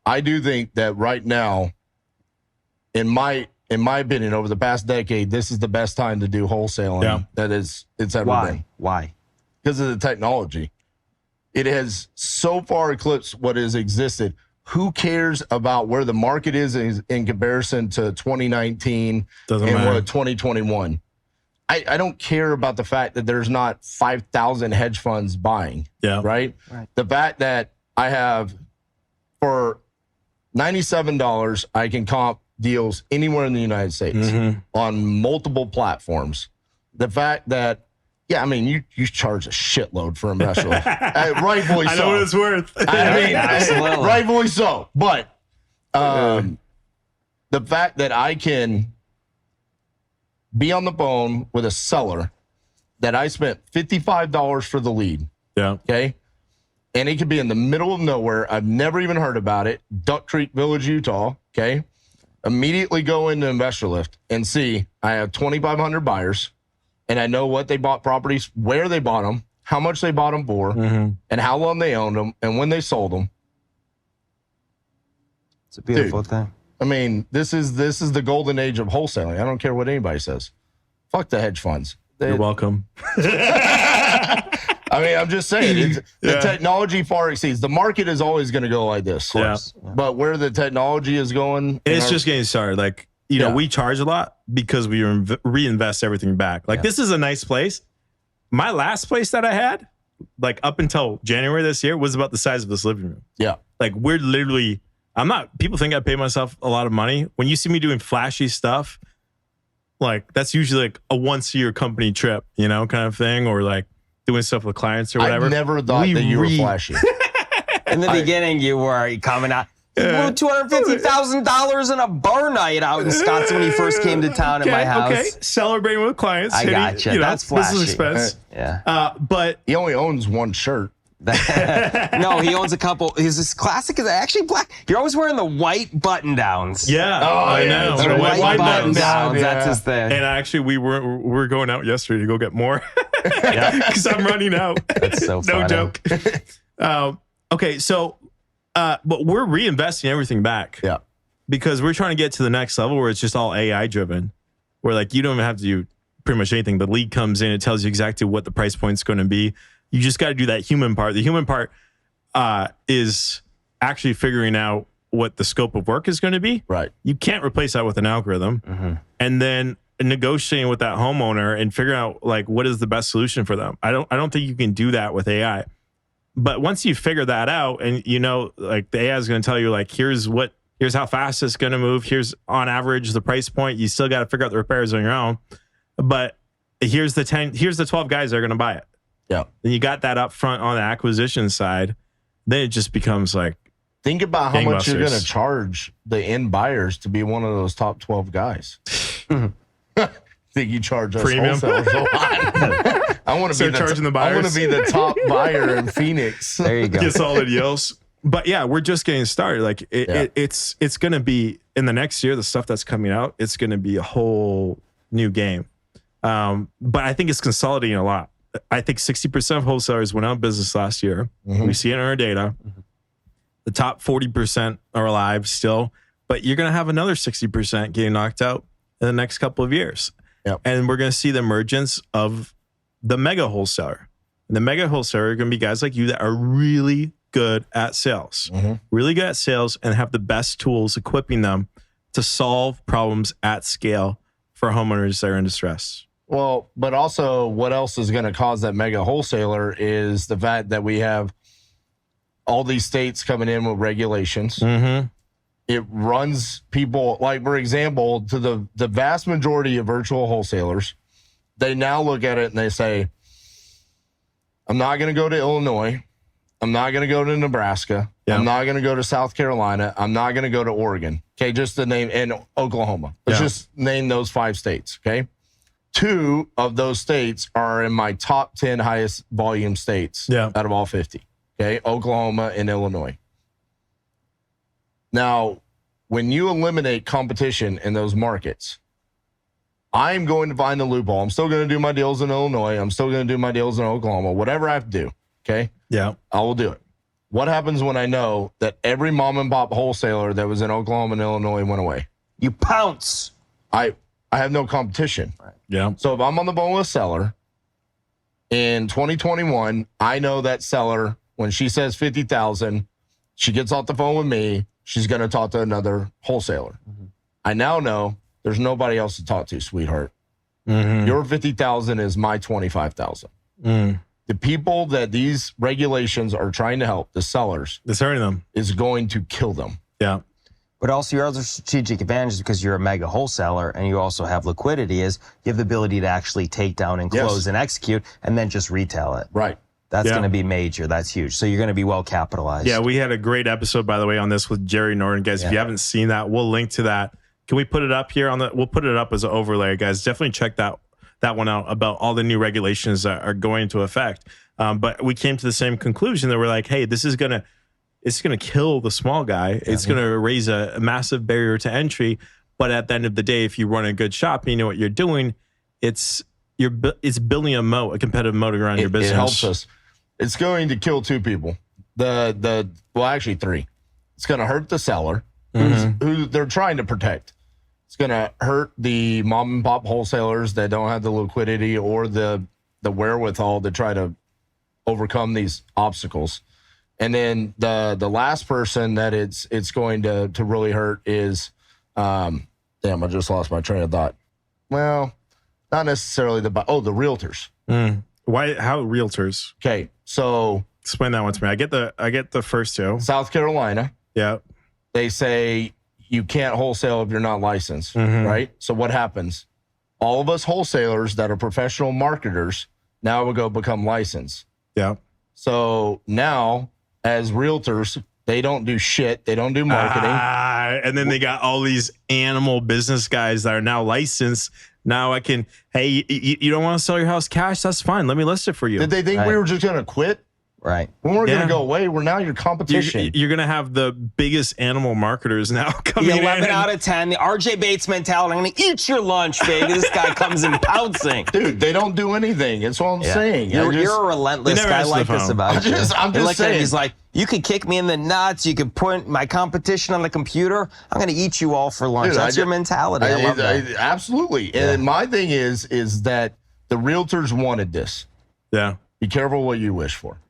I do think that right now, in my opinion, over the past decade, this is the best time to do wholesaling it's ever been. Why? Because of the technology. It has so far eclipsed what has existed. Who cares about where the market is in comparison to 2019 and 2021? I don't care about the fact that there's not 5,000 hedge funds buying. Yeah. Right? The fact that I have for $97, I can comp deals anywhere in the United States on multiple platforms. The fact that, you charge a shitload for Investorlift. Rightfully so. I know what it's worth. Absolutely. Rightfully so. But the fact that I can be on the phone with a seller that I spent $55 for the lead. Yeah. Okay. And it could be in the middle of nowhere. I've never even heard about it. Duck Creek Village, Utah. Okay. Immediately go into Investorlift and see I have 2,500 buyers and I know what they bought properties, where they bought them, how much they bought them for, and how long they owned them and when they sold them. It's a beautiful thing. I mean, this is the golden age of wholesaling. I don't care what anybody says. Fuck the hedge funds. You're welcome. I'm just saying, the technology far exceeds. The market is always going to go like this. Yeah. But where the technology is going. It's just getting started. Like, know, we charge a lot because we reinvest everything back. Like, this is a nice place. My last place that I had, like up until January this year, was about the size of this living room. Yeah. Like, we're literally, people think I pay myself a lot of money. When you see me doing flashy stuff, like, that's usually like a once-a-year company trip, kind of thing, or like doing stuff with clients or whatever. I never thought that you were flashy. In the beginning, you were coming out. You blew $250,000 in a bar night out in Wisconsin when he first came to town at my house. Okay, celebrating with clients. I gotcha. That's flashy. Business expense. But he only owns one shirt. No, he owns a couple. His classic is actually black. You're always wearing the white button downs. Yeah. I know. The white button downs. That's his thing. And actually, we were going out yesterday to go get more because I'm running out. That's so funny. No joke. Okay, so but we're reinvesting everything back. Yeah. Because we're trying to get to the next level where it's just all AI driven, where like you don't even have to do pretty much anything. The lead comes in, it tells you exactly what the price point's going to be. You just got to do that human part. The human part is actually figuring out what the scope of work is going to be. Right. You can't replace that with an algorithm. And then negotiating with that homeowner and figuring out like what is the best solution for them. I don't think you can do that with AI. But once you figure that out and like the AI is going to tell you like here's how fast it's going to move, here's on average the price point, you still got to figure out the repairs on your own. But here's the 12 guys that are going to buy it. Yeah. Then you got that up front on the acquisition side. Then it just becomes like, think about how much you're going to charge the end buyers to be one of those top 12 guys. Think you charge us premium wholesalers a lot. I want to be charging the buyers. I want to be the top buyer in Phoenix. There you go. Get solid yields. But yeah, we're just getting started. Like it's going to be in the next year, the stuff that's coming out, it's going to be a whole new game. But I think it's consolidating a lot. I think 60% of wholesalers went out of business last year. We see it in our data. The top 40% are alive still, but you're going to have another 60% getting knocked out in the next couple of years. Yep. And we're going to see the emergence of the mega wholesaler. And the mega wholesaler are going to be guys like you that are really good at sales, really good at sales and have the best tools equipping them to solve problems at scale for homeowners that are in distress. Well, but also what else is going to cause that mega wholesaler is the fact that we have all these states coming in with regulations. It runs people, like, for example, to the vast majority of virtual wholesalers, they now look at it and they say, I'm not going to go to Illinois. I'm not going to go to Nebraska. Yeah. I'm not going to go to South Carolina. I'm not going to go to Oregon. Okay, just to name, and Oklahoma. Let's just name those 5 states, okay? 2 of those states are in my top 10 highest volume states out of all 50. Okay, Oklahoma and Illinois. Now, when you eliminate competition in those markets, I'm going to find the loophole. I'm still going to do my deals in Illinois. I'm still going to do my deals in Oklahoma. Whatever I have to do, okay? Yeah. I will do it. what happens when I know that every mom and pop wholesaler that was in Oklahoma and Illinois went away? You pounce. I have no competition. Right. Yeah. So if I'm on the phone with a seller in 2021, I know that seller, when she says 50,000, she gets off the phone with me, she's going to talk to another wholesaler. Mm-hmm. I now know there's nobody else to talk to, sweetheart. Mm-hmm. Your 50,000 is my 25,000. Mm. The people that these regulations are trying to help, the sellers, it's hurting them, is going to kill them. Yeah. But also your other strategic advantage, because you're a mega wholesaler and you also have liquidity, is you have the ability to actually take down and close and execute and then just retail it. Right. That's going to be major. That's huge. So you're going to be well capitalized. Yeah, we had a great episode, by the way, on this with Jerry Norton. Guys, if you haven't seen that, we'll link to that. Can we put it up here we'll put it up as an overlay, guys. Definitely check that one out about all the new regulations that are going into effect. But we came to the same conclusion that we're like, hey, it's gonna kill the small guy. Yeah. It's gonna raise a massive barrier to entry. But at the end of the day, if you run a good shop, you know what you're doing. It's building a competitive moat around your business. It helps us. It's going to kill two people. Well, actually three. It's going to hurt the seller, who they're trying to protect. It's going to hurt the mom and pop wholesalers that don't have the liquidity or the wherewithal to try to overcome these obstacles. And then the last person that it's going to really hurt is, damn, I just lost my train of thought. Well, not necessarily the realtors. Why? How realtors? Okay, so explain that one to me. I get the first two. South Carolina. Yeah. They say you can't wholesale if you're not licensed, right? So what happens? All of us wholesalers that are professional marketers now will go become licensed. Yeah. So now, as realtors, they don't do shit. They don't do marketing. And then they got all these animal business guys that are now licensed. Now I can, hey, you don't want to sell your house cash? That's fine. Let me list it for you. Did they think we were just going to quit? Right. When we're going to go away, we're now your competition. You're going to have the biggest animal marketers now coming in. 11 out of 10, the RJ Bates mentality. I'm going to eat your lunch, baby. This guy comes in pouncing. Dude, they don't do anything. That's what I'm saying. You're a relentless guy. I like this about you. I'm just saying. He's like, you could kick me in the nuts. You could put my competition on the computer. I'm going to eat you all for lunch. Dude, that's your mentality. I love that. Absolutely. Yeah. And my thing is that the realtors wanted this. Yeah. Be careful what you wish for.